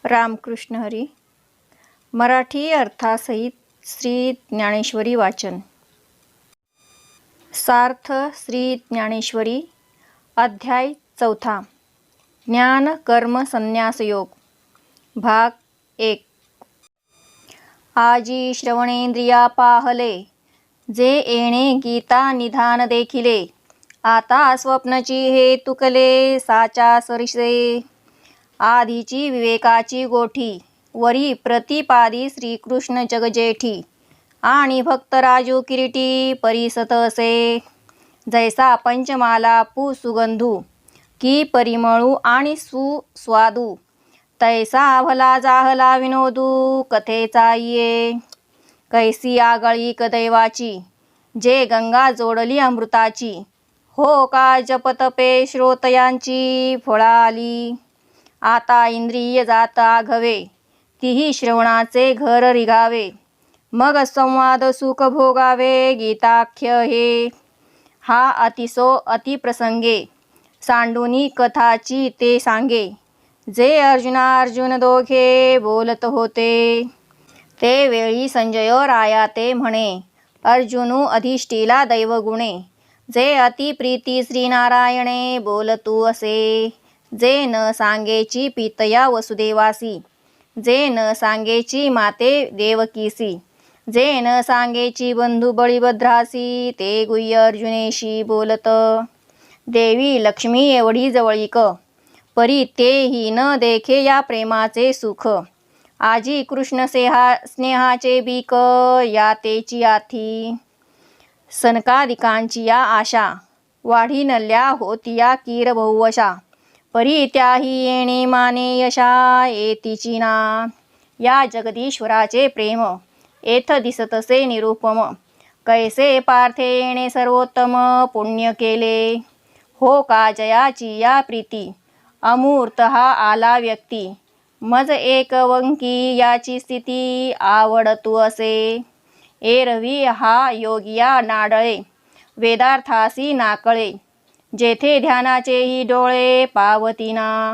रामकृष्ण हरी. मराठी अर्थासहित श्री ज्ञानेश्वरी वाचन. सार्थ श्री ज्ञानेश्वरी. अध्याय 4. ज्ञान कर्म संन्यास योग. भाग 1. आजी श्रवणेंद्रिया पाहले, जे येणे गीता निधान देखिले. आता स्वप्नची हे तुकले, साचा सरिसे. आधीची विवेकाची गोठी, वरी प्रतिपादी श्रीकृष्ण जगजेठी. आणि भक्तराजू किरीटी परिसत असे. जैसा पंचमाला पू सुगंधू, की परिमळू आणि सुस्वादू. तैसा भला जाहला विनोदू, कथेचा ये. कैसी आगळीक दैवाची, जे गंगा जोडली अमृताची. हो का जपतपे श्रोतयांची फळा आली. आता इंद्रिय जात आघवे, तीही श्रवणाचे घर रिघावे. मग संवाद सुख भोगावे, गीताख्य हे. हा अतिसो अतिप्रसंगे, सांडूनी कथाची ते सांगे. जे अर्जुन दोघे बोलत होते, ते वेळी संजय राया ते म्हणे. अर्जुनू अधिष्ठीला दैवगुणे, जे अतिप्रीती श्रीनारायणे बोलतू असे. जे न सांगेची पितया वसुदेवासी, जे न सांगेची माते देवकीसी. जे न सांगेची बंधू बळीभद्रासी, ते गुह्य अर्जुनेशी बोलत. देवी लक्ष्मी एवढी जवळीक, परी तेही न देखे या प्रेमाचे सुख. आजी कृष्ण स्नेहाचे बीक, या तेची आथी. सनकादिकांची या आशा, वाढी नल्या होतिया कीर बहुवशा. परी त्याही येणे माने यशा, येतीची ना. या जगदीश्वराचे प्रेम, येथ दिसतसे निरुपम. कैसे पार्थे येणे सर्वोत्तम, पुण्य केले. हो का जयाची या प्रीती, अमूर्त हा आला व्यक्ती. मज एक वंकी याची स्थिती, आवडतू असे. एरवी हा योगिया नाडळे, वेदार्थासी नाकळे. जेथे ध्यानाचेही डोळे पावतीना.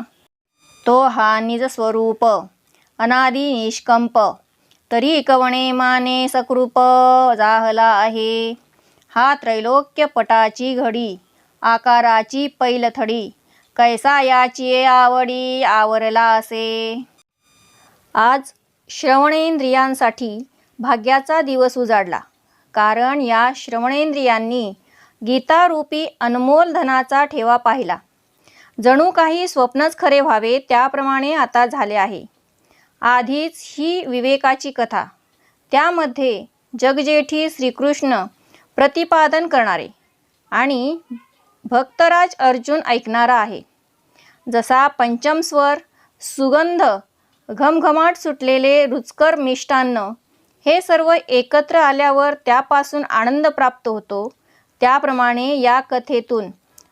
तो हा निज स्वरूप, अनादि निष्कंप. तरी कवणे माने सकृप, जाहला आहे. हा त्रैलोक्य पटाची घडी, आकाराची पैलथडी. कैसा याची आवडी, आवरला असे. आज श्रवणेंद्रियांसाठी भाग्याचा दिवस उजाडला. कारण या श्रवणेंद्रियांनी गीतारूपी अनमोल धनाचा ठेवा पाहिला. जणू काही स्वप्नच खरे व्हावे त्याप्रमाणे आता झाले आहे. आधीच ही विवेकाची कथा, त्यामध्ये जगजेठी श्रीकृष्ण प्रतिपादन करणारे आणि भक्तराज अर्जुन ऐकणारा आहे. जसा पंचम स्वर, सुगंध, घमघमाट सुटलेले रुचकर मिष्टान्न हे सर्व एकत्र आल्यावर त्यापासून आनंद प्राप्त होतो, त्याप्रमाणे या कथेतून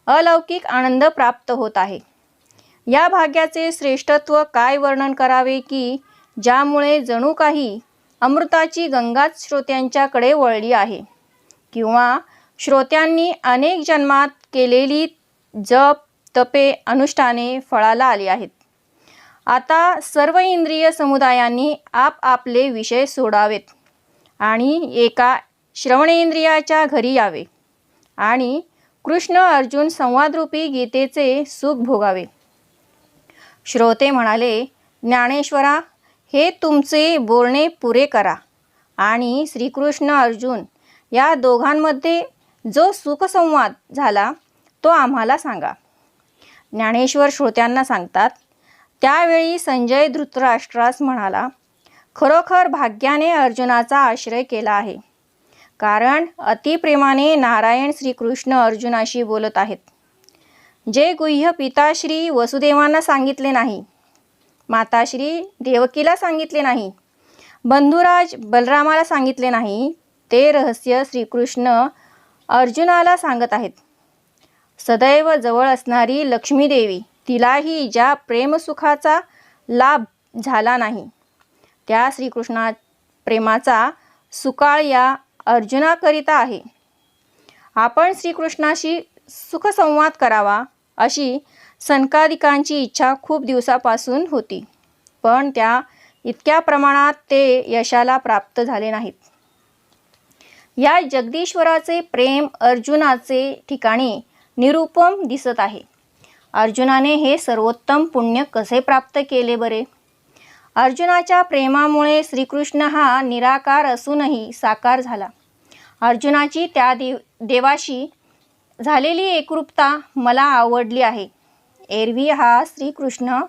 अलौकिक आनंद प्राप्त होत आहे. या भाग्याचे श्रेष्ठत्व काय वर्णन करावे की ज्यामुळे जणू काही अमृताची गंगाच श्रोत्यांच्याकडे वळली आहे, किंवा श्रोत्यांनी अनेक जन्मात केलेली जप तपे अनुष्ठाने फळाला आली आहेत. आता सर्व इंद्रिय समुदायांनी आपापले विषय सोडावेत आणि एका श्रवणेंद्रियाच्या घरी यावे आणि कृष्ण अर्जुन संवादरूपी गीतेचे सुख भोगावे. श्रोते म्हणाले, ज्ञानेश्वरा, हे तुमचे बोलणे पुरे करा आणि श्रीकृष्ण अर्जुन या दोघांमध्ये जो सुखसंवाद झाला तो आम्हाला सांगा. ज्ञानेश्वर श्रोत्यांना सांगतात. त्यावेळी संजय धृतराष्ट्रास म्हणाला, खरोखर भाग्याने अर्जुनाचा आश्रय केला आहे. कारण अतिप्रेमाने नारायण श्रीकृष्ण अर्जुनाशी बोलत आहेत. जे गुह्य पिताश्री वसुदेवांना सांगितले नाही, माताश्री देवकीला सांगितले नाही, बंधुराज बलरामाला सांगितले नाही, ते रहस्य श्रीकृष्ण अर्जुनाला सांगत आहेत. सदैव जवळ असणारी लक्ष्मीदेवी, तिलाही ज्या प्रेमसुखाचा लाभ झाला नाही, त्या श्रीकृष्णा प्रेमाचा सुकाळ या अर्जुनाकरिता आहे. आपण श्रीकृष्णाशी सुखसंवाद करावा अशी सनकादिकांची इच्छा खूप दिवसापासून होती. पण त्या इतक्या प्रमाणात ते यशाला प्राप्त झाले नाहीत. या जगदीश्वराचे प्रेम अर्जुनाचे ठिकाणी निरुपम दिसत आहे. अर्जुनाने हे सर्वोत्तम पुण्य कसे प्राप्त केले बरे? अर्जुनाच्या प्रेमामुळे श्रीकृष्ण हा निराकार असूनही साकार झाला. अर्जुनाची त्या देवाशी झालेली एकरूपता मला आवडली आहे. एरवी हा श्रीकृष्ण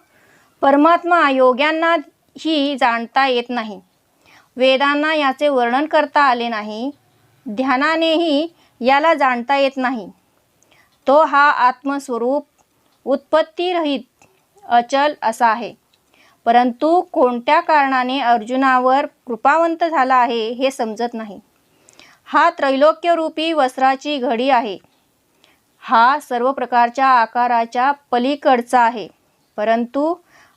परमात्मा योग्यांनाही जाणता येत नाही. वेदांना याचे वर्णन करता आले नाही. ध्यानानेही याला जाणता येत नाही. तो हा आत्मस्वरूप उत्पत्तीरहित अचल असा आहे. परंतु कोणत्या कारणाने अर्जुनावर कृपावंत झाला आहे हे समजत नाही. हा त्रैलोक्यरूपी वस्त्राची घडी आहे. हा सर्व प्रकारच्या आकाराच्या पलीकडचा आहे. परंतु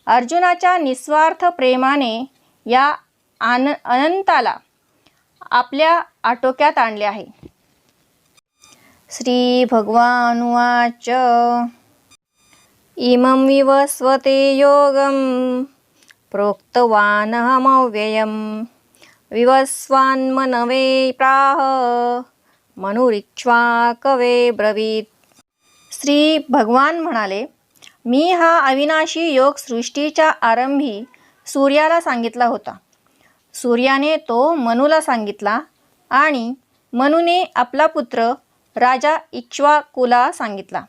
अर्जुनाच्या निस्वार्थ प्रेमाने या अनंताला आपल्या आटोक्यात आणले आहे. श्री भगवानुवाच इमं विवस्वते योगं प्रोक्तवानहमव्ययं विवस्वान्मनवे प्राह मनुरिक्ष्वाकवे ब्रवीत. श्री भगवान म्हणाले, मी हा अविनाशी योग सृष्टीच्या आरंभी सूर्याला सांगितला होता. सूर्याने तो मनुला सांगितला आणि मनुने आपला पुत्र राजा इक्ष्वाकुला सांगितला.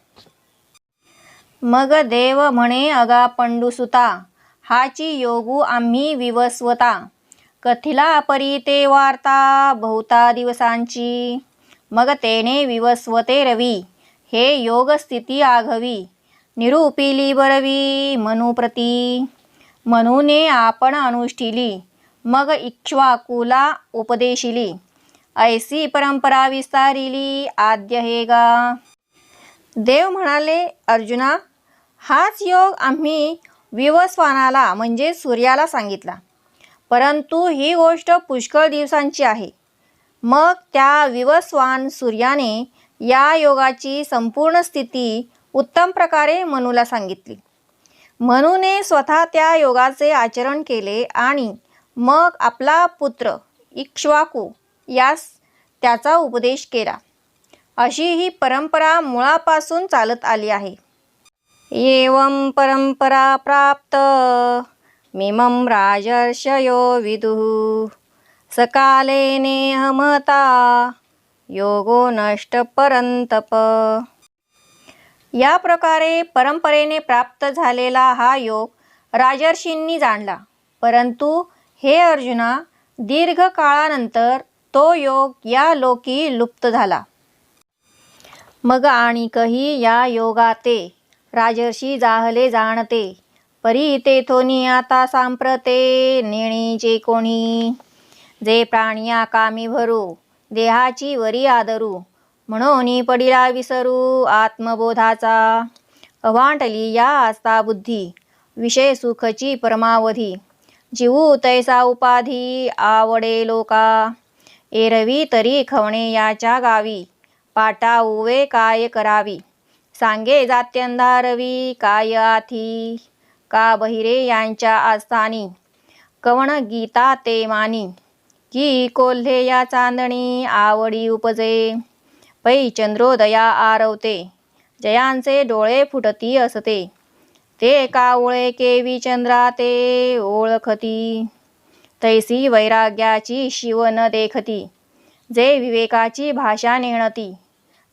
मग देव म्हणे, अगा पंडुसुता, हाची योगू आम्ही विवस्वता. कथिला परी ते वार्ता बहुता दिवसांची. मग तेने विवस्वते रवी, हे योग स्थिती आघवी. निरूपिली बरवी मनुप्रती, मनुने आपण अनुष्ठिली. मग इक्ष्वाकुला उपदेशिली, ऐसी परंपरा विस्तारिली आद्य हे गा. देव म्हणाले, अर्जुना, हाच योग आम्ही विवस्वानाला म्हणजे सूर्याला सांगितला. परंतु ही गोष्ट पुष्कळ दिवसांची आहे. मग त्या विवस्वान सूर्याने या योगाची संपूर्ण स्थिती उत्तम प्रकारे मनुला सांगितली. मनुने स्वतः त्या योगाचे आचरण केले आणि मग आपला पुत्र इक्ष्वाकू यास त्याचा उपदेश केला. अशी ही परंपरा मुळापासून चालत आली आहे. एवं परंपरा प्राप्त मिमं राजर्षयो विदुः सकाले नेहमता योगो नष्ट परंतप. या प्रकारे परंपरेने प्राप्त झालेला हा योग राजर्षींनी जाणला. परंतु हे अर्जुना, दीर्घ काळानंतर तो योग या लोकी लुप्त झाला. मग आणिकही या योगाते राजर्षी जाहले जाणते. परी तेथोनी आता सांप्रते नेणीचे कोणी. जे प्राणिया कामी भरू देहाची वरी आदरू. म्हणून पडिला विसरू आत्मबोधाचा. अवांटली या आस्था बुद्धी विषय सुखची परमावधी. जीवू तैसा उपाधी आवडे लोका. एरवी तरी खवणे याच्या गावी. पाटा उवे काय करावी. सांगे जात्यंधारवी काय आथी. का बहिरे यांच्या आस्थानी. कवण गीता ते मानी. की कोल्हे या चांदणी आवडी उपजे. पै चंद्रोदया आरवते. जयांचे डोळे फुटती असते. ते कावळे केवी चंद्रा ते ओळखती. तैसी वैराग्याची शिव न देखती. जे विवेकाची भाषा नेणती.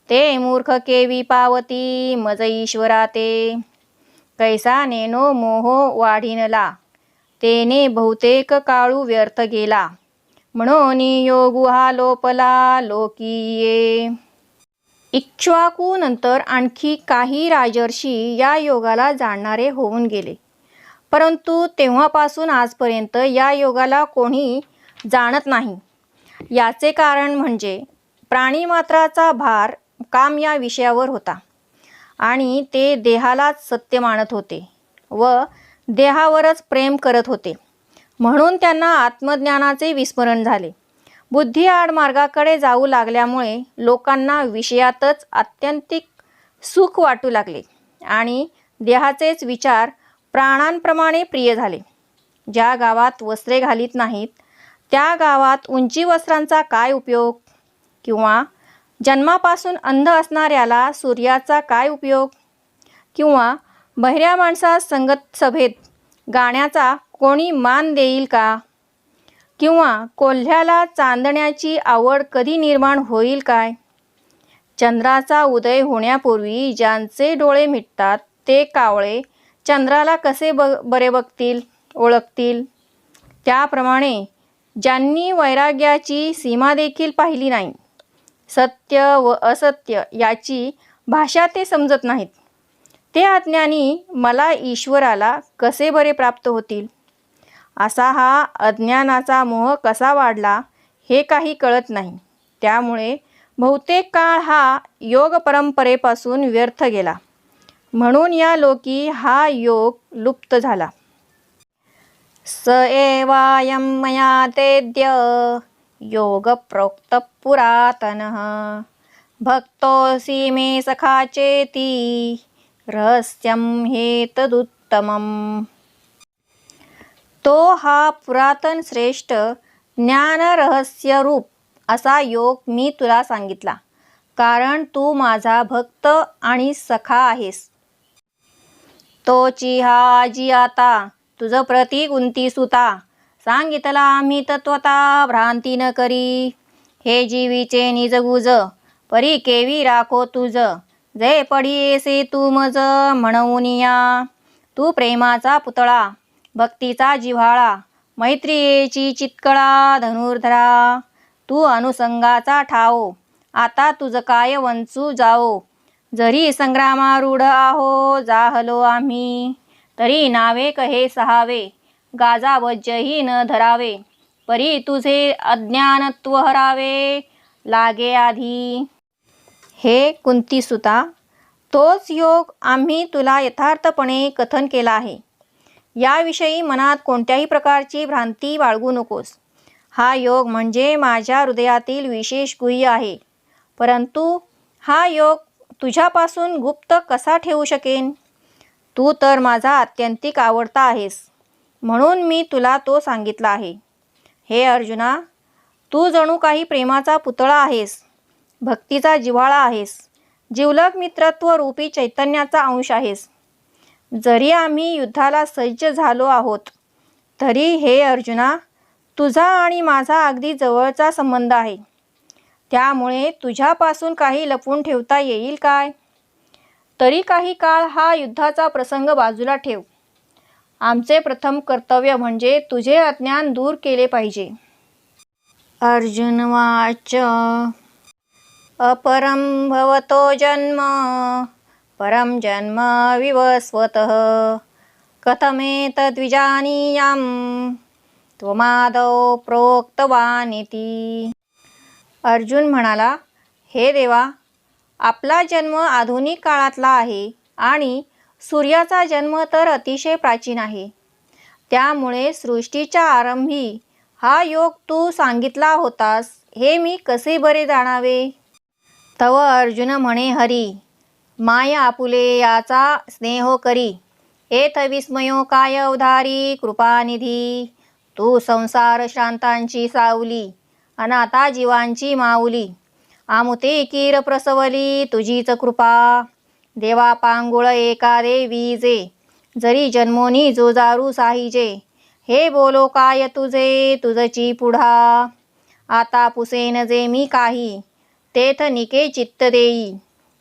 ते मूर्ख केवी पावती मज ईश्वरा ते. कैसा नेनो मोह वाढिनला. तेने बहुतेक काळू व्यर्थ गेला. म्हणून योगू हा लोपला लोकीये. इक्ष्वाकू नंतर आणखी काही राजर्षी या योगाला जाणणारे होऊन गेले. परंतु तेव्हापासून आजपर्यंत या योगाला कोणी जाणत नाही. याचे कारण म्हणजे प्राणीमात्राचा भार काम या विषयावर होता आणि ते देहालाच सत्य मानत होते व देहावरच प्रेम करत होते. म्हणून त्यांना आत्मज्ञानाचे विस्मरण झाले. बुद्धी आडमार्गाकडे जाऊ लागल्यामुळे लोकांना विषयातच आत्यंतिक सुख वाटू लागले आणि देहाचेच विचार प्राणांप्रमाणे प्रिय झाले. ज्या गावात वस्त्रे घालीत नाहीत त्या गावात उंची वस्त्रांचा काय उपयोग? किंवा जन्मापासून अंध असणाऱ्याला सूर्याचा काय उपयोग? किंवा बहिऱ्या माणसास संगत सभेत गाण्याचा कोणी मान देईल का? किंवा कोल्ह्याला चांदण्याची आवड कधी निर्माण होईल काय? चंद्राचा उदय होण्यापूर्वी ज्यांचे डोळे मिटतात ते कावळे चंद्राला कसे बरे बघतील, ओळखतील? त्याप्रमाणे ज्यांनी वैराग्याची सीमा देखील पाहिली नाही, सत्य व असत्य याची भाषा ते समजत नाहीत, ते अज्ञानी मला ईश्वराला कसे बरे प्राप्त होतील? असा हा अज्ञानाचा मोह कसा वाढला हे काही कळत नाही. त्यामुळे बहुतेक काळ हा योग परंपरेपासून व्यर्थ गेला. म्हणून या लोकी हा योग लुप्त झाला. स एवायं मया तेद्य योग प्रोक्त पुरातनः भक्तोऽसि मे सखा चेति रहस्यं हेतदुत्तमम्. तो हा पुरातन श्रेष्ठ ज्ञानरहस्यरूप असा योग मी तुला सांगितला, कारण तू माझा भक्त आणि सखा आहेस. तोची हा आजी आता तुझ प्रतीक उंती सुता सांगितला आम्ही तत्वता भ्रांती न करी. हे जीवीचे निज गुज परी केवी राखो तुझ जे पडियेसे तू मज म्हणून या. तू प्रेमाचा पुतळा, भक्तीचा जिव्हाळा, मैत्रियेची चितकळा धनुर्धरा. तू अनुसंगाचा ठावो, आता तुझ काय वंचू जाओ. जरी संग्रामारूढ आहो जाहलो आम्ही, तरी नावे कहे सहावे गाजावज्जही न धरावे. परी तुझे अज्ञानत्व हरावे लागे आधी. हे कुंतीसुता, तोच योग आम्ही तुला यथार्थपणे कथन केला आहे. याविषयी मनात कोणत्याही प्रकारची भ्रांती बाळगू नकोस. हा योग म्हणजे माझ्या हृदयातील विशेष गुह्य आहे, परंतु हा योग तुझ्यापासून गुप्त कसा ठेवू शकेन? तू तर माझा अत्यंतिक आवडता आहेस, म्हणून मी तुला तो सांगितला आहे. हे अर्जुना, तू जणू काही प्रेमाचा पुतळा आहेस, भक्तीचा जिव्हाळा आहेस, जिवलग मित्रत्व रूपी चैतन्याचा अंश आहेस. जरी आम्ही युद्धाला सज्ज झालो आहोत, तरी हे अर्जुना, तुझा आणि माझा अगदी जवळचा संबंध आहे. त्यामुळे तुझ्यापासून काही लपवून ठेवता येईल काय? तरी काही काळ हा युद्धाचा प्रसंग बाजूला ठेव. आमचे प्रथम कर्तव्य म्हणजे तुझे अज्ञान दूर केले पाहिजे. अर्जुन वाच अपरं भवतो जन्म परं जन्म विवस्वतः कथमेतद्विजानीयां त्वमादौ प्रोक्तवानिति. अर्जुन म्हणाला, हे देवा, आपला जन्म आधुनिक काळातला आहे आणि सूर्याचा जन्म तर अतिशय प्राचीन आहे. त्यामुळे सृष्टीच्या आरंभी हा योग तू सांगितला होतास हे मी कसे बरे जाणावे? तव अर्जुन म्हणे हरी, माय आपुले याचा स्नेहो करी. एथ विस्मयो काय उधारी कृपानिधी. तू संसार श्रांतांची सावली, अनाथा जीवांची माऊली. आमुते कीर प्रसवली तुझीच कृपा. देवा पांगुळ एका देवीजे, जरी जन्मोनी जोजारू साहिजे. हे बोलो काय तुझे तुझची पुढा. आता पुसेन जे मी काही, तेथ निके चित्त देई.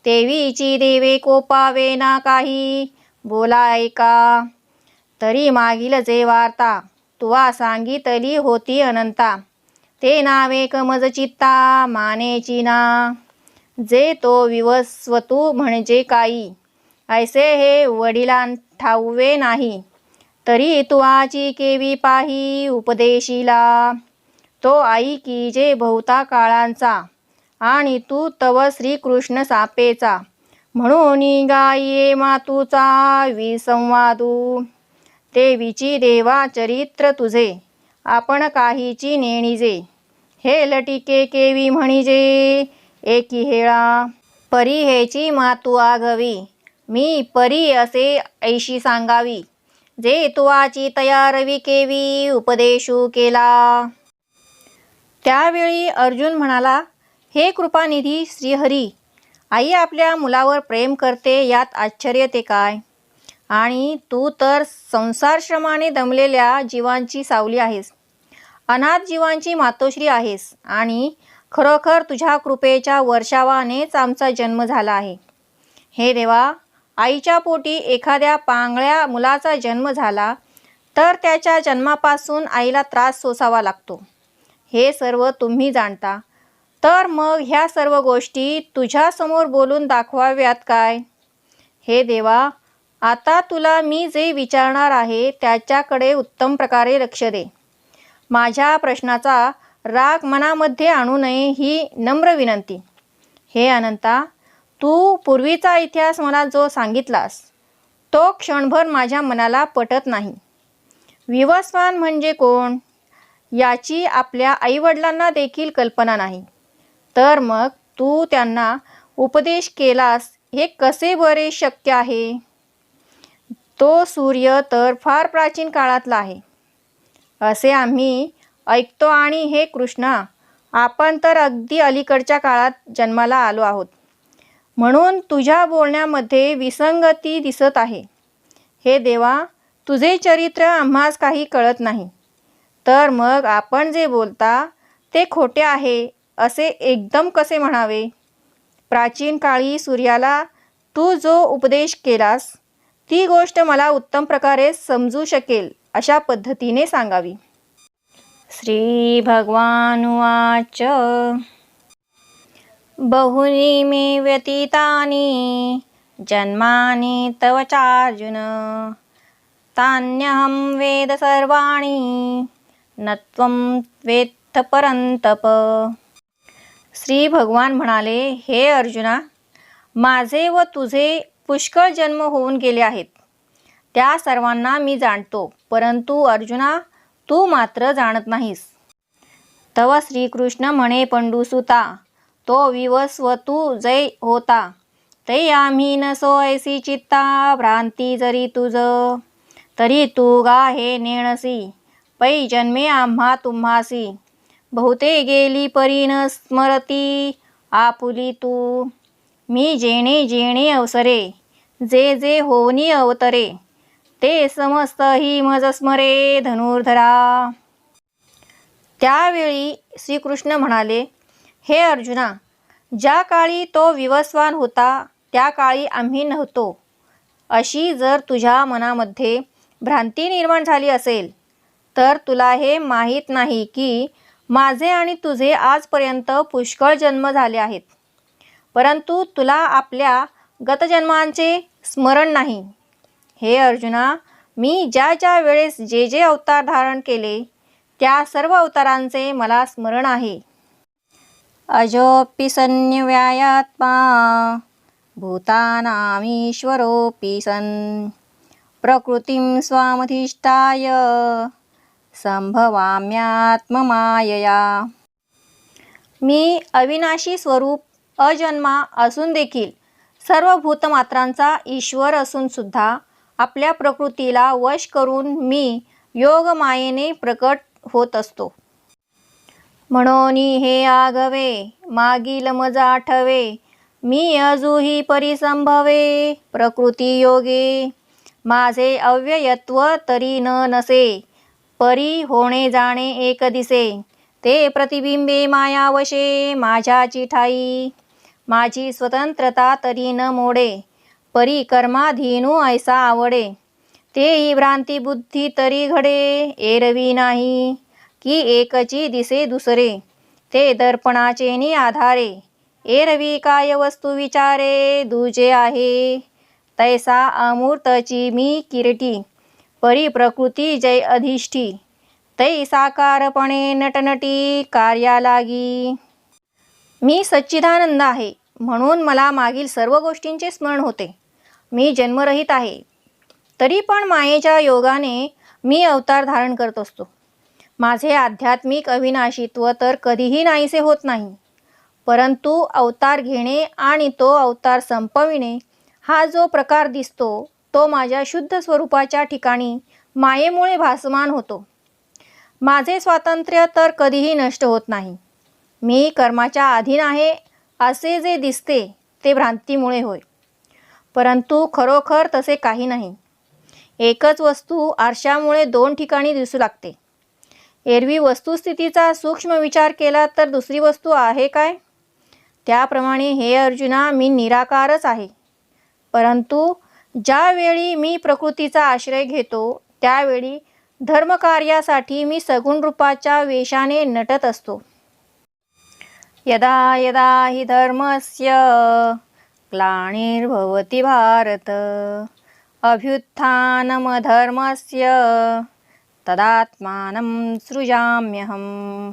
तेवीची देवे कोपावे ना काही, बोला ऐका. तरी मागील जे वार्ता तुवा सांगितली होती अनंता. ते नावे कमज चित्ता मानेची ना. जे तो विवस्वतू म्हणजे काही, ऐसे हे वडिलां ठाऊवे नाही. तरी तुवाची केवी पाही उपदेशीला. तो आई की जे बहुता काळांचा, आणि तू तव श्रीकृष्ण सापेचा. म्हणून गाये मातूचा विसंवादू. देवीची देवा चरित्र तुझे, आपण काहीची नेणिजे. हे लटिके केवी म्हणिजे एकी हेळा. परी हेची मातू आघवी, मी परी असे ऐशी सांगावी. जे तुवाची तया रवी केवी उपदेशू केला. त्यावेळी अर्जुन म्हणाला, हे कृपानिधी श्रीहरी, आई आपल्या मुलावर प्रेम करते यात आश्चर्य ते काय? आणि तू तर संसारश्रमाने दमलेल्या जीवांची सावली आहेस, अनाथ जीवांची मातोश्री आहेस आणि खरोखर तुझ्या कृपेच्या वर्षावानेच आमचा जन्म झाला आहे. हे देवा, आईच्या पोटी एखाद्या पांगळ्या मुलाचा जन्म झाला तर त्याच्या जन्मापासून आईला त्रास सोसावा लागतो, हे सर्व तुम्ही जाणता. तर मग ह्या सर्व गोष्टी तुझ्यासमोर बोलून दाखवाव्यात काय? हे देवा, आता तुला मी जे विचारणार आहे त्याच्याकडे उत्तम प्रकारे लक्ष दे. माझ्या प्रश्नाचा राग मनामध्ये आणू नये ही नम्र विनंती. हे अनंता, तू पूर्वीचा इतिहास मला जो सांगितलास तो क्षणभर माझ्या मनाला पटत नाही. विवस्वान म्हणजे कोण याची आपल्या आईवडिलांना देखील कल्पना नाही, तर मग तू त्यांना उपदेश केलास हे कसे बरे शक्य आहे? तो सूर्य तर फार प्राचीन काळातला आहे असे आम्ही ऐकतो, आणि हे कृष्णा, आपण तर अगदी अलीकडच्या काळात जन्माला आलो आहोत, म्हणून तुझ्या बोलण्यामध्ये विसंगती दिसत आहे. हे देवा, तुझे चरित्र आम्हास काही कळत नाही, तर मग आपण जे बोलता ते खोटे आहे असे एकदम कसे म्हणावे? प्राचीन काळी सूर्याला तू जो उपदेश केलास ती गोष्ट मला उत्तम प्रकारे समजू शकेल अशा पद्धतीने सांगावी. श्री भगवानुवाच बहुनी मे व्यतीतानि जन्मानि तव चार्जुन तान्यहं वेद सर्वाणि न त्वं वेत्थ परंतप. श्री भगवान म्हणाले, हे अर्जुना, माझे व तुझे पुष्कळ जन्म होऊन गेले आहेत, त्या सर्वांना मी जाणतो, परंतु अर्जुना, तू मात्र जाणत नाहीस. तव श्रीकृष्ण म्हणे पंडुसुता, तो विवस्वतू जै होता, तै आम्ही नसो ऐसी चित्ता भ्रांती जरी तुझ, तरी तू गा हे नेणसी पै जन्मे आम्हा तुम्हासी, बहुते गेली परी न स्मरती आपुली तू, मी जेणे जेणे अवसरे जे जे होनी अवतरे, ते समस्त ही मज स्मरे धनुर्धरा. त्यावेळी श्रीकृष्ण म्हणाले, हे अर्जुना, ज्या काळी तो विवस्वान होता त्या काळी आम्ही नव्हतो, अशी जर तुझ्या मनामध्ये भ्रांती निर्माण झाली असेल तर तुला हे माहीत नाही की माझे आणि तुझे आजपर्यंत पुष्कळ जन्म झाले आहेत, परंतु तुला आपल्या गतजन्मांचे स्मरण नाही. हे अर्जुना, मी ज्या ज्या वेळेस जे जे अवतार धारण केले त्या सर्व अवतारांचे मला स्मरण आहे. अजोऽपि सन्निव्यायात्मा भूतानामीश्वरोऽपि सन् प्रकृतिं स्वामधिष्ठाय संभवाम्यात्ममायया. मी अविनाशी स्वरूप अजन्मा असून देखील सर्व भूतमात्रांचा ईश्वर असून सुद्धा आपल्या प्रकृतीला वश करून मी योगमायेने प्रकट होत असतो. म्हणून हे आगवे मागील मज आठवे, मी अजूही परिसंभवे प्रकृती योगे, माझे अव्ययत्व तरी न नसे, परी होणे जाणे एक दिसे, ते प्रतिबिंबे मायावशे माझ्याची ठाई, माझी स्वतंत्रता तरी न मोडे, परी कर्माधीनू ऐसा आवडे, तेही भ्रांती बुद्धी तरी घडे, एरवी नाही की एकची दिसे दुसरे, ते दर्पणाचेनी आधारे, एरवी काय वस्तू विचारे, दुजे आहे तैसा अमूर्तची मी किरटी, परी प्रकृती जय अधिष्ठी, तै साकारपणे नटनटी कार्या लागी. मी सच्चिदानंद आहे, म्हणून मला मागील सर्व गोष्टींचे स्मरण होते. मी जन्मरहित आहे, तरी पण मायेच्या योगाने मी अवतार धारण करत असतो. माझे आध्यात्मिक अविनाशीत्व तर कधीही नाहीसे होत नाही, परंतु अवतार घेणे आणि तो अवतार संपविणे हा जो प्रकार दिसतो तो माझ्या शुद्ध स्वरूपाच्या ठिकाणी मायेमुळे भासमान होतो. माझे स्वातंत्र्य तर कधीही नष्ट होत नाही. मी कर्माच्या अधीन आहे असे जे दिसते ते भ्रांतीमुळे होय, परंतु खरोखर तसे काही नाही. एकच वस्तू आरशामुळे दोन ठिकाणी दिसू लागते. एरवी वस्तुस्थितीचा सूक्ष्म विचार केला तर दुसरी वस्तू आहे काय? त्याप्रमाणे हे अर्जुना, मी निराकारच आहे. परंतु ज्यावेळी मी प्रकृतीचा आश्रय घेतो त्यावेळी धर्मकार्यासाठी मी सगुण रूपाच्या वेशाने नटत असतो. यदा यदा हि धर्मस्य ग्लानिर्भवति भारत अभ्युत्थानमधर्मस्य तदात्मानं सृजाम्यहम्.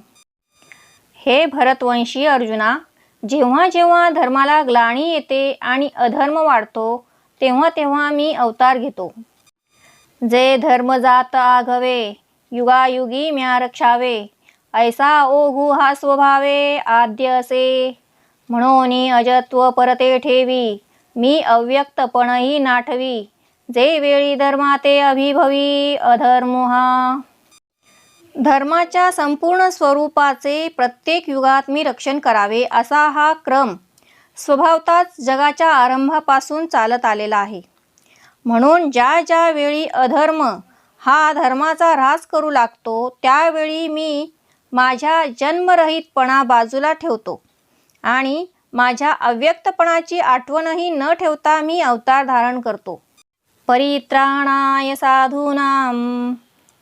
हे भरतवंशी अर्जुना, जेव्हा जेव्हा धर्माला ग्लानी येते आणि अधर्म वाढतो तेव्हा तेव्हा मी अवतार घेतो. जे धर्म जात आघवे युगायुगी म्या रक्षावे, ऐसा ओघू हा स्वभावे आद्य असे. म्हणून अजत्व परते ठेवी, मी अव्यक्तपणही नाठवी. जे वेळी धर्माते अभिभवी अधर्मो हा. धर्माच्या संपूर्ण स्वरूपाचे प्रत्येक युगात मी रक्षण करावे असा हा क्रम स्वभावताच जगाच्या आरंभापासून चालत आलेला आहे. म्हणून ज्या ज्या वेळी अधर्म हा धर्माचा ऱ्हास करू लागतो त्यावेळी मी माझ्या जन्मरहितपणा बाजूला ठेवतो आणि माझ्या अव्यक्तपणाची आठवणही न ठेवता मी अवतार धारण करतो. परित्राणाय साधूनां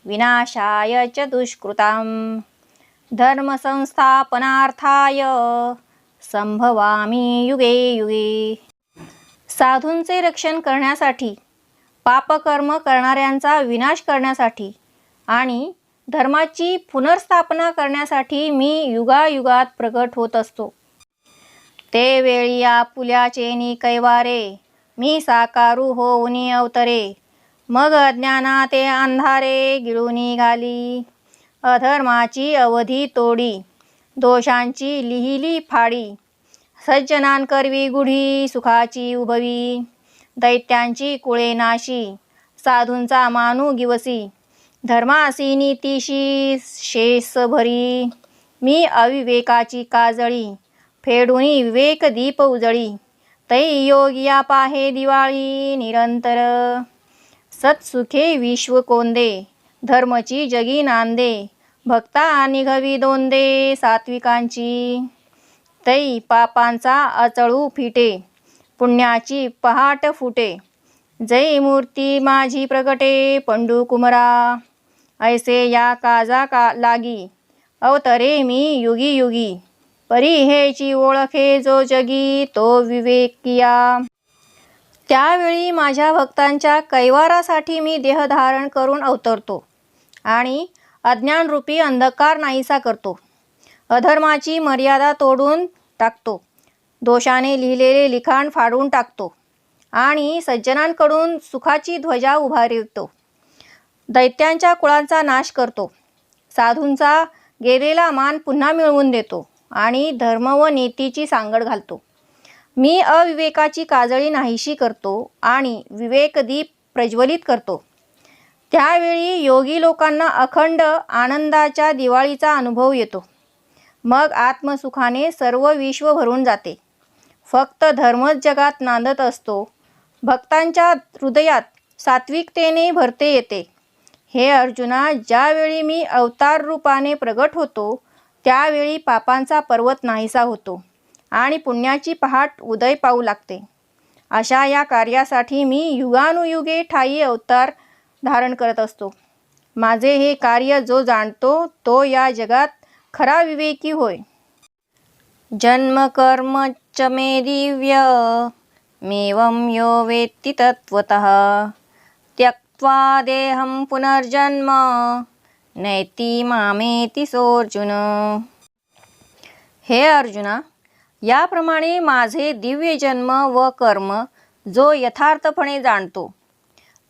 विनाशाय च दुष्कृतां धर्मसंस्थापनार्थाय संभवामि युगे युगे. साधूंचे रक्षण करण्यासाठी, पापकर्म करणाऱ्यांचा विनाश करण्यासाठी आणि धर्माची पुनर्स्थापना करण्यासाठी मी युगायुगात प्रकट होत असतो. ते वेळी आपुल्याचेनी कैवारे मी साकारू होऊनी अवतरे. मग अज्ञानाते अंधारे गिळूनी घाली. अधर्माची अवधी तोडी दोषांची लिहिली फाडी. सज्जनांकरवी गुढी सुखाची उभवी. दैत्यांची कुळे नाशी साधूंचा मानू गिवसी. धर्मासी नीतीशी शेष भरी. मी अविवेकाची काजळी फेडूनी विवेक दीप उजळी. तै योगिया पाहे दिवाळी निरंतर. सत्सुखे विश्व कोंदे धर्मची जगी नांदे. भक्ता निघवी दोंदे सात्विकांची. तै पापांचा अचळू फिटे पुण्याची पहाट फुटे. जय मूर्ती माझी प्रगटे पंडू कुमरा. ऐसे या काजा लागी अवतरे मी युगी युगी. परी हेची ओळखे जो जगी तो विवेकिया. त्यावेळी माझ्या भक्तांच्या कैवारासाठी मी देह धारण करून अवतरतो आणि अज्ञानरूपी अंधकार नाहीसा करतो. अधर्माची मर्यादा तोडून टाकतो. दोषाने लिहिलेले लिखाण फाडून टाकतो आणि सज्जनांकडून सुखाची ध्वजा उभारतो. दैत्यांच्या कुळांचा नाश करतो. साधूंचा गेलेला मान पुन्हा मिळवून देतो आणि धर्म व नीतीची सांगड घालतो. मी अविवेकाची काजळी नाहीशी करतो आणि विवेकदीप प्रज्वलित करतो. त्यावेळी योगी लोकांना अखंड आनंदाच्या दिवाळीचा अनुभव येतो. मग आत्मसुखाने सर्व विश्व भरून जाते. फक्त धर्मच जगात नांदत असतो. भक्तांच्या हृदयात सात्विकतेने भरते येते. हे अर्जुना, ज्यावेळी मी अवतार रूपाने प्रगट होतो त्यावेळी पापांचा पर्वत नाहीसा होतो आणि पुण्याची पहाट उदय पावू लागते. अशा या कार्यासाठी मी युगानुयुगे ठायी अवतार धारण करत असतो. माझे हे कार्य जो जाणतो तो या जगात खरा विवेकी होय. जन्म कर्म च मे दिव्य मेवं यो वेत्ति तत्त्वतः त्यक्त्वा देहं पुनर्जन्म नैति मामेति सोऽर्जुन. हे अर्जुना, याप्रमाणे माझे दिव्य जन्म व कर्म जो यथार्थपणे जाणतो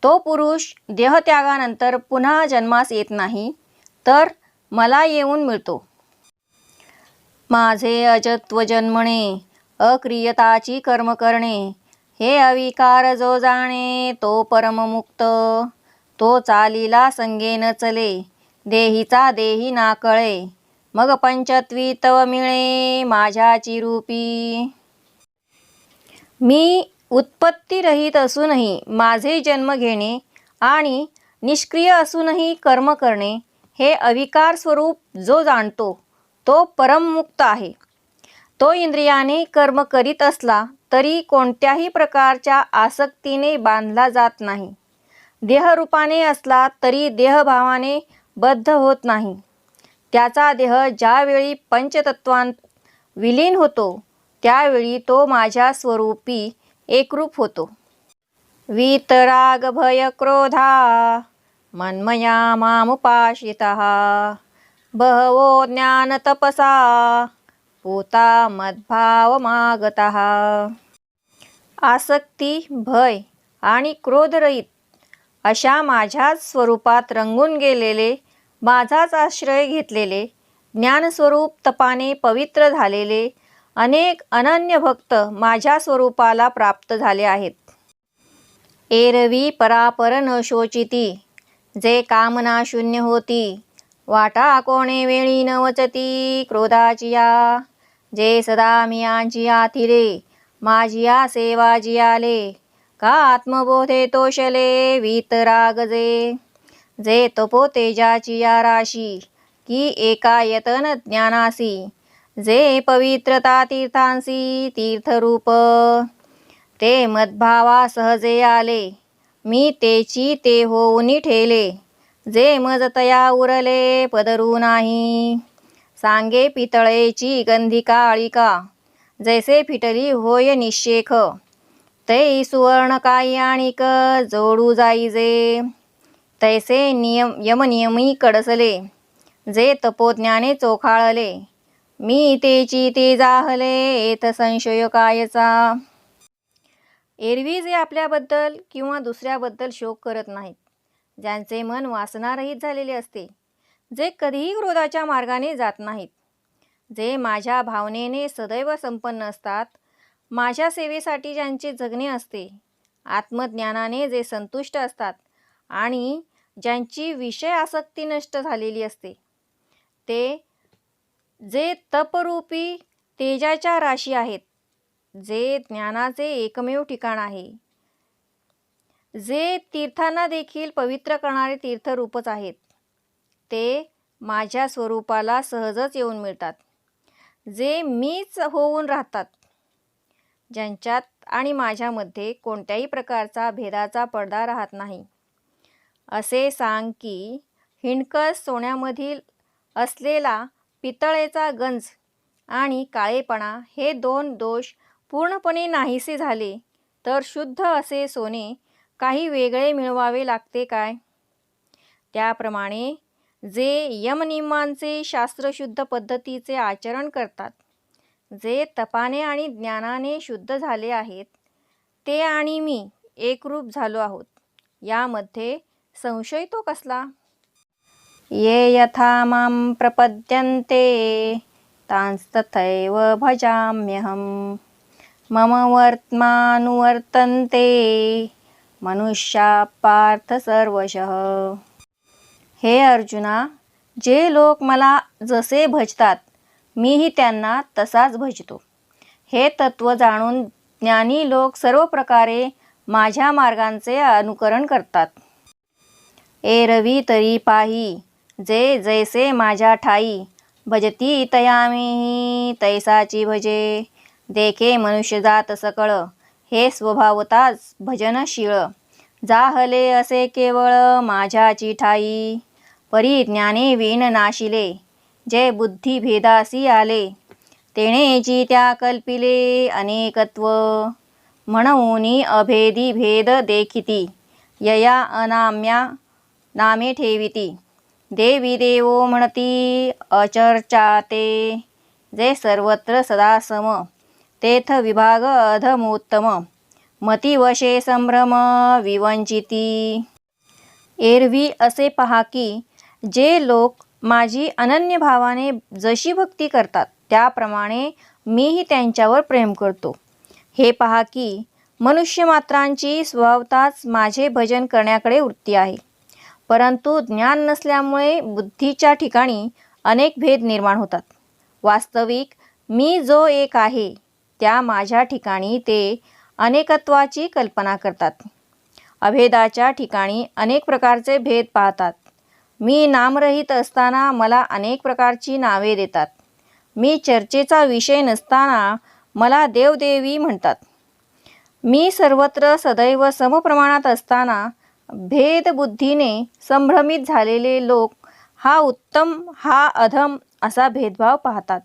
तो पुरुष देहत्यागानंतर पुन्हा जन्मास येत नाही, तर मला येऊन मिळतो. माझे अजत्व जन्मणे अक्रियताची कर्म करणे हे अविकार जो जाणे तो परममुक्त, तो चालीला संगेन चले, देहीचा देही ना कळे, मग पंचत्वी तव मिळे माझ्याची रूपी. मी उत्पत्तीरहित असूनही माझे जन्म घेणे आणि निष्क्रिय असूनही कर्म करणे हे अविकार स्वरूप जो जाणतो तो परममुक्त आहे. तो इंद्रियाने कर्म करीत असला तरी कोणत्याही प्रकारच्या आसक्तीने बांधला जात नाही. देहरूपाने असला तरी देहभावाने बद्ध होत नाही. त्याचा देह ज्यावेळी पंचतत्वांत विलीन होतो त्यावेळी तो माझ्या स्वरूपी एकरूप होतो. वीतराग भय क्रोधा मन्मया मामुपाश्रिताः बहवो ज्ञान तपसा पूता मद्भावमागताः. आसक्ती, भय आणि क्रोधरहित अशा माझ्याच स्वरूपात रंगून गेलेले, माझाच आश्रय घेतलेले, ज्ञानस्वरूप तपाने पवित्र झालेले अनेक अनन्य भक्त माझ्या स्वरूपाला प्राप्त झाले आहेत. एरवी परापर न शोचिती, जे कामना शून्य होती, वाटा कोणे वेळी न वचती क्रोधाचिया, जे सदा मियांची आथिरे माझिया सेवा जियाले, का आत्मबोधे तोषले वीतराग जे तपो तेजाची या राशी, की एका यतन ज्ञानासी, जे पवित्रता तीर्थांसी तीर्थरूप, ते मद्भावा सहजे आले, मी तेची ते होऊनी ठेले, जे मज तया उरले पदरू नाही. सांगे पितळेची गंधिका आळिका, जैसे फिटली होय निशेख, तै सुवर्ण काही आणिक जोडू जाईजे, तैसे यमनियमी कडसले, जे तपोज्ञाने चोखाळले, मी तेची ते जाहले येथ संशय कायचा. एरवी जे आपल्याबद्दल किंवा दुसऱ्याबद्दल शोक करत नाहीत, ज्यांचे मन वासनारहित झालेले असते, जे कधीही क्रोधाच्या मार्गाने जात नाहीत, जे माझ्या भावनेने सदैव संपन्न असतात, माझ्या सेवेसाठी ज्यांचे जगणे असते, आत्मज्ञानाने जे संतुष्ट असतात आणि ज्यांची विषय आसक्ती नष्ट झालेली असते, ते जे तपरूपी तेजाच्या राशी आहेत, जे ज्ञानाचे एकमेव ठिकाण आहे, जे तीर्थांना देखील पवित्र करणारे तीर्थरूपच आहेत, ते माझ्या स्वरूपाला सहजच येऊन मिळतात, जे मीच होऊन राहतात, ज्यांच्यात आणि माझ्यामध्ये कोणत्याही प्रकारचा भेदाचा पडदा राहत नाही. असे सांग की हिणकस सोन्यामधील असलेला पितळेचा गंज आणि काळेपणा हे दोन दोष पूर्णपणे नाहीसे झाले तर शुद्ध असे सोने काही वेगळे मिळवावे लागते काय? त्याप्रमाणे जे यमनियमांचे शास्त्रशुद्ध पद्धतीचे आचरण करतात, जे तपाने आणि ज्ञानाने शुद्ध झाले आहेत, ते आणि मी एकरूप झालो आहोत, यामध्ये संशय तो कसला? ये यथा मां प्रपद्यन्ते तांस्तथैव भजाम्यहम् मम वर्त्मानुवर्तन्ते मनुष्या पार्थ सर्वशः. हे अर्जुना, जे लोक मला जसे भजतात मीही त्यांना तसाच भजतो. हे तत्व जाणून ज्ञानी लोक सर्व प्रकारे माझ्या मार्गांचे अनुकरण करतात. एरवी तरी पाही, जे जैसे माझ्या ठाई भजती तयामीही तैसाची भजे. देखे मनुष्यजात सकळ, हे स्वभावताच भजनशीळ. जाहले असे केवळ माझ्याची ठाई, परी ज्ञाने विण नाशिले. जे बुद्धी भेदासी आले, तेणेची त्या कल्पिले अनेकत्व. म्हणून अभेदी भेद देखिती, यया अनाम्या नामे ठेविती. देवी देवो म्हणती अचर्चाते, जे सर्वत्र सदा सम. तेथ विभाग अधमोत्तम, मतिवशे संभ्रम विवंचिती. एरवी असे पहा की जे लोक माझी अनन्य भावाने जशी भक्ती करतात त्याप्रमाणे मीही त्यांच्यावर प्रेम करतो. हे पहा की मनुष्यमात्रांची स्वभावताच माझे भजन करण्याकडे वृत्ती आहे. परंतु ज्ञान नसल्यामुळे बुद्धीच्या ठिकाणी अनेक भेद निर्माण होतात. वास्तविक मी जो एक आहे त्या माझ्या ठिकाणी ते अनेकत्वाची कल्पना करतात. अभेदाच्या ठिकाणी अनेक प्रकारचे भेद पाहतात. मी नामरहित असताना मला अनेक प्रकारची नावे देतात. मी चर्चेचा विषय नसताना मला देवदेवी म्हणतात. मी सर्वत्र सदैव समप्रमाणात असताना भेदबुद्धीने संभ्रमित झालेले लोक हा उत्तम हा अधम असा भेदभाव पाहतात.